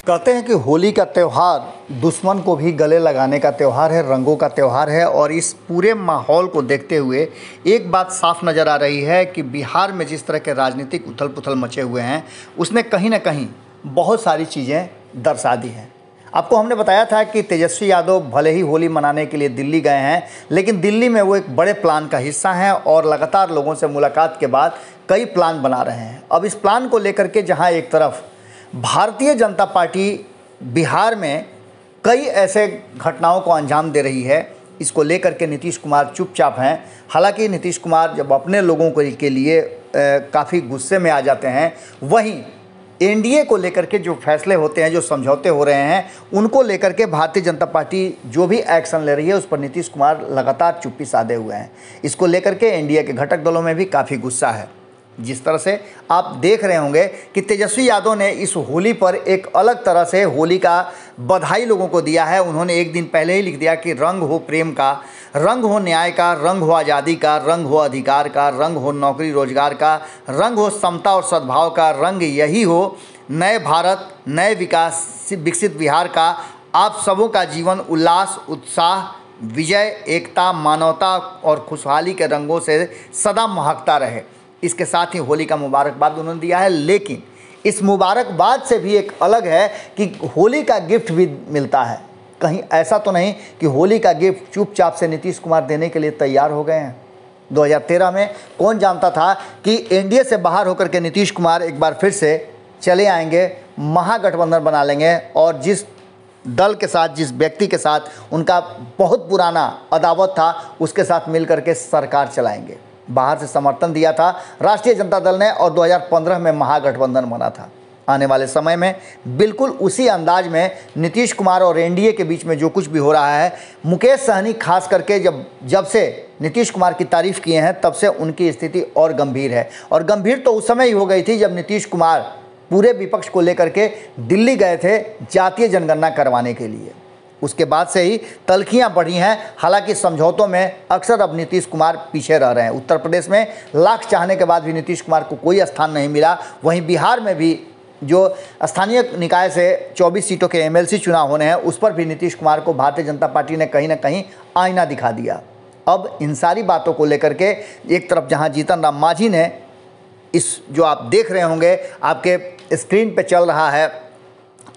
कहते हैं कि होली का त्यौहार दुश्मन को भी गले लगाने का त्यौहार है, रंगों का त्यौहार है। और इस पूरे माहौल को देखते हुए एक बात साफ नज़र आ रही है कि बिहार में जिस तरह के राजनीतिक उथल पुथल मचे हुए हैं उसने कहीं ना कहीं बहुत सारी चीज़ें दर्शा दी हैं। आपको हमने बताया था कि तेजस्वी यादव भले ही होली मनाने के लिए दिल्ली गए हैं, लेकिन दिल्ली में वो एक बड़े प्लान का हिस्सा हैं और लगातार लोगों से मुलाकात के बाद कई प्लान बना रहे हैं। अब इस प्लान को लेकर के जहां एक तरफ भारतीय जनता पार्टी बिहार में कई ऐसे घटनाओं को अंजाम दे रही है, इसको लेकर के नीतीश कुमार चुपचाप हैं। हालांकि नीतीश कुमार जब अपने लोगों के लिए काफ़ी गुस्से में आ जाते हैं, वहीं एनडीए को लेकर के जो फैसले होते हैं, जो समझौते हो रहे हैं, उनको लेकर के भारतीय जनता पार्टी जो भी एक्शन ले रही है उस पर नीतीश कुमार लगातार चुप्पी साधे हुए हैं। इसको लेकर के एनडीए के घटक दलों में भी काफ़ी गुस्सा है। जिस तरह से आप देख रहे होंगे कि तेजस्वी यादव ने इस होली पर एक अलग तरह से होली का बधाई लोगों को दिया है। उन्होंने एक दिन पहले ही लिख दिया कि रंग हो प्रेम का, रंग हो न्याय का, रंग हो आज़ादी का, रंग हो अधिकार का, रंग हो नौकरी रोजगार का, रंग हो समता और सद्भाव का, रंग यही हो नए भारत नए विकास विकसित बिहार का। आप सबों का जीवन उल्लास उत्साह विजय एकता मानवता और खुशहाली के रंगों से सदा महकता रहे। इसके साथ ही होली का मुबारकबाद उन्होंने दिया है। लेकिन इस मुबारकबाद से भी एक अलग है कि होली का गिफ्ट भी मिलता है। कहीं ऐसा तो नहीं कि होली का गिफ्ट चुपचाप से नीतीश कुमार देने के लिए तैयार हो गए हैं। 2013 में कौन जानता था कि एनडीए से बाहर होकर के नीतीश कुमार एक बार फिर से चले आएंगे, महागठबंधन बना लेंगे और जिस दल के साथ, जिस व्यक्ति के साथ उनका बहुत पुराना अदावत था, उसके साथ मिलकर के सरकार चलाएंगे। बाहर से समर्थन दिया था राष्ट्रीय जनता दल ने और 2015 में महागठबंधन बना था। आने वाले समय में बिल्कुल उसी अंदाज में नीतीश कुमार और एनडीए के बीच में जो कुछ भी हो रहा है, मुकेश सहनी खास करके जब से नीतीश कुमार की तारीफ़ किए हैं तब से उनकी स्थिति और गंभीर है। और गंभीर तो उस समय ही हो गई थी जब नीतीश कुमार पूरे विपक्ष को लेकर के दिल्ली गए थे जातीय जनगणना करवाने के लिए। उसके बाद से ही तल्खियां बढ़ी हैं। हालांकि समझौतों में अक्सर अब नीतीश कुमार पीछे रह रहे हैं। उत्तर प्रदेश में लाख चाहने के बाद भी नीतीश कुमार को कोई स्थान नहीं मिला। वहीं बिहार में भी जो स्थानीय निकाय से 24 सीटों के एमएलसी चुनाव होने हैं, उस पर भी नीतीश कुमार को भारतीय जनता पार्टी ने कहीं ना कहीं आईना दिखा दिया। अब इन सारी बातों को लेकर के एक तरफ जहाँ जीतन राम मांझी ने इस जो आप देख रहे होंगे आपके स्क्रीन पे चल रहा है,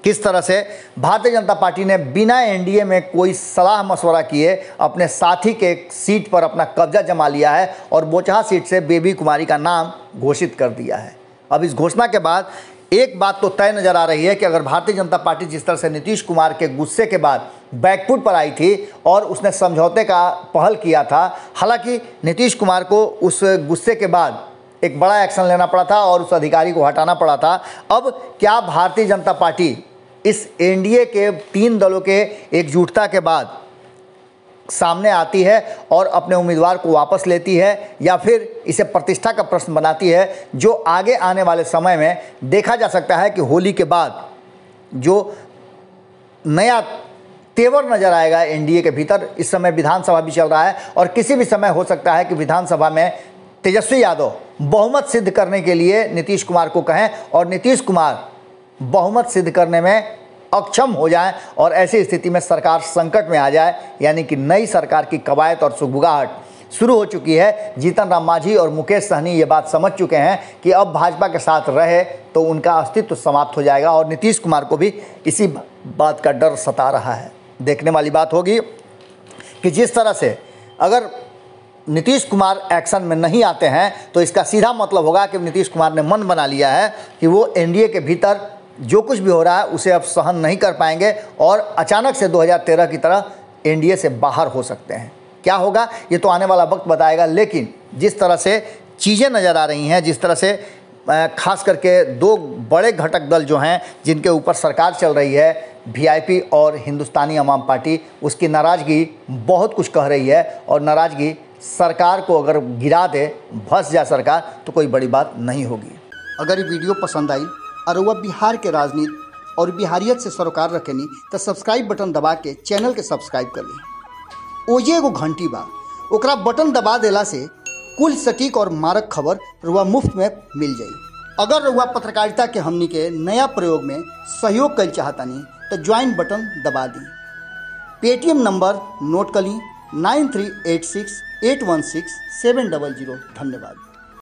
किस तरह से भारतीय जनता पार्टी ने बिना एनडीए में कोई सलाह मशवरा किए अपने साथी के सीट पर अपना कब्जा जमा लिया है और बोचहा सीट से बेबी कुमारी का नाम घोषित कर दिया है। अब इस घोषणा के बाद एक बात तो तय नज़र आ रही है कि अगर भारतीय जनता पार्टी जिस तरह से नीतीश कुमार के गुस्से के बाद बैकफुट पर आई थी और उसने समझौते का पहल किया था, हालांकि नीतीश कुमार को उस गुस्से के बाद एक बड़ा एक्शन लेना पड़ा था और उस अधिकारी को हटाना पड़ा था। अब क्या भारतीय जनता पार्टी इस एनडीए के 3 दलों के एकजुटता के बाद सामने आती है और अपने उम्मीदवार को वापस लेती है, या फिर इसे प्रतिष्ठा का प्रश्न बनाती है, जो आगे आने वाले समय में देखा जा सकता है कि होली के बाद जो नया तेवर नज़र आएगा एनडीए के भीतर। इस समय विधानसभा भी चल रहा है और किसी भी समय हो सकता है कि विधानसभा में तेजस्वी यादव बहुमत सिद्ध करने के लिए नीतीश कुमार को कहें और नीतीश कुमार बहुमत सिद्ध करने में अक्षम हो जाए और ऐसी स्थिति में सरकार संकट में आ जाए। यानी कि नई सरकार की कवायद और सुगबुगाहट शुरू हो चुकी है। जीतन राम मांझी और मुकेश सहनी ये बात समझ चुके हैं कि अब भाजपा के साथ रहे तो उनका अस्तित्व समाप्त हो जाएगा और नीतीश कुमार को भी इसी बात का डर सता रहा है। देखने वाली बात होगी कि जिस तरह से अगर नीतीश कुमार एक्शन में नहीं आते हैं तो इसका सीधा मतलब होगा कि नीतीश कुमार ने मन बना लिया है कि वो एनडीए के भीतर जो कुछ भी हो रहा है उसे अब सहन नहीं कर पाएंगे और अचानक से 2013 की तरह एनडीए से बाहर हो सकते हैं। क्या होगा ये तो आने वाला वक्त बताएगा। लेकिन जिस तरह से चीज़ें नज़र आ रही हैं, जिस तरह से खास करके 2 बड़े घटक दल जो हैं जिनके ऊपर सरकार चल रही है, वीआईपी और हिंदुस्तानी अवाम पार्टी, उसकी नाराज़गी बहुत कुछ कह रही है और नाराज़गी सरकार को अगर गिरा दे, भस जाए सरकार, तो कोई बड़ी बात नहीं होगी। अगर ये वीडियो पसंद आई और वह बिहार के राजनीति और बिहारियत से सरोकार रखेनी तो सब्सक्राइब बटन दबा के चैनल के सब्सक्राइब कर ली। ओजे एगो घंटी बा, ओकरा बटन दबा देला से कुल सटीक और मारक खबर रुआ मुफ्त में मिल जाई। अगर रउआ पत्रकारिता के हमनी के नया प्रयोग में सहयोग कर चाहतानी तो ज्वाइन बटन दबा दी। पेटीएम नंबर नोट कर ली 9386816700। धन्यवाद।